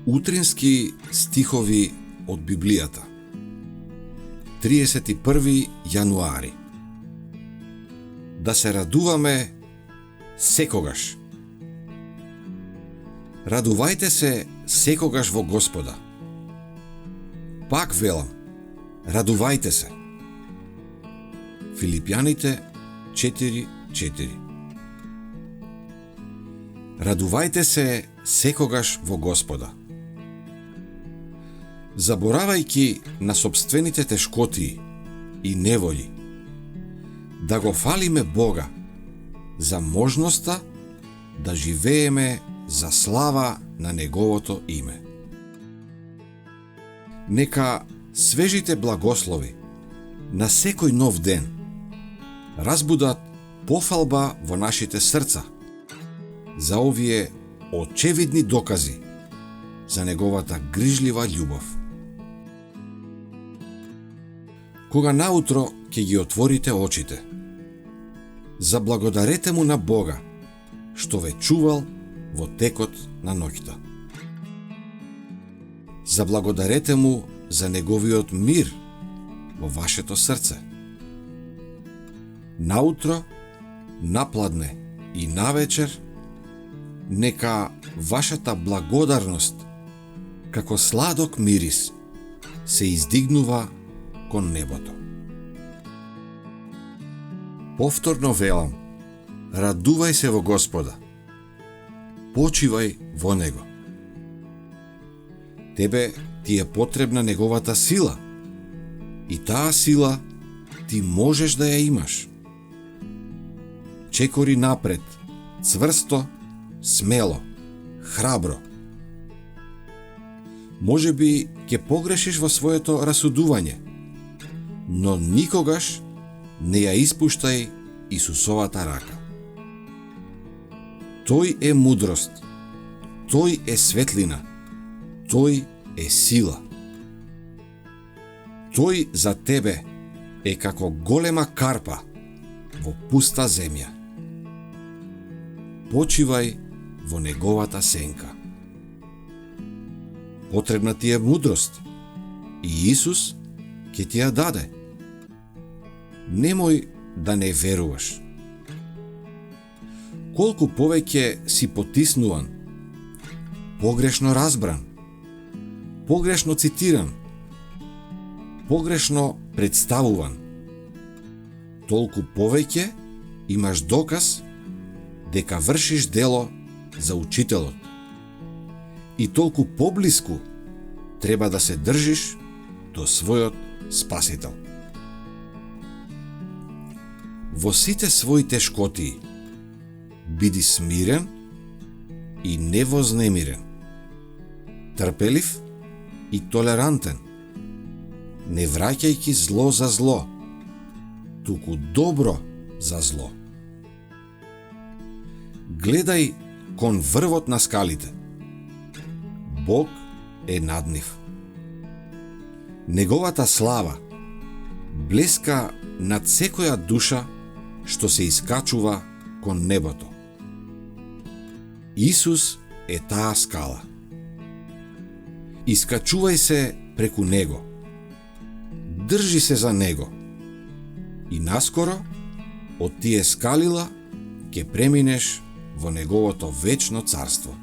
Утрински стихови од Библијата. 31 јануари. Да се радуваме секогаш. Радувајте се секогаш во Господа. Пак велам, радувајте се. Филипјаните 4:4. Радувајте се секогаш во Господа. Заборавајќи на сопствените тешкоти и неволји, да го фалиме Бога за можноста да живееме за слава на Неговото име. Нека свежите благослови на секој нов ден разбудат пофалба во нашите срца за овие очевидни докази за Неговата грижлива љубов. Кога наутро ќе ги отворите очите, заблагодарете му на Бога што ве чувал во текот на ноќта. Заблагодарете му за неговиот мир во вашето срце. Наутро, напладне и навечер, нека вашата благодарност како сладок мирис се издигнува кон небото. Повторно велам, радувај се во Господа. Почивај во Него. Тебе ти е потребна Неговата сила и таа сила ти можеш да ја имаш. Чекори напред, цврсто, смело, храбро. Можеби ќе погрешиш во своето расудување, но никогаш не ја испуштај Исусовата рака. Тој е мудрост, тој е светлина, тој е сила. Тој за тебе е како голема карпа во пуста земја. Почивај во Неговата сенка. Потребна ти е мудрост и Исус ќе ти ја даде. Немој да не веруваш. Колку повеќе си потиснуван, погрешно разбран, погрешно цитиран, погрешно представуван, толку повеќе имаш доказ дека вршиш дело за учителот и толку поблиску треба да се држиш до својот Спасител. Во сите своји тешкотии биди смирен и невознемирен, трпелив и толерантен, не враќајќи зло за зло, туку добро за зло. Гледај кон врвот на скалите. Бог е над нив. Неговата слава блеска над секоја душа што се искачува кон небото. Исус е таа скала. Искачувај се преку Него. Држи се за Него. И наскоро, од тие скалила, ќе преминеш во Неговото вечно царство.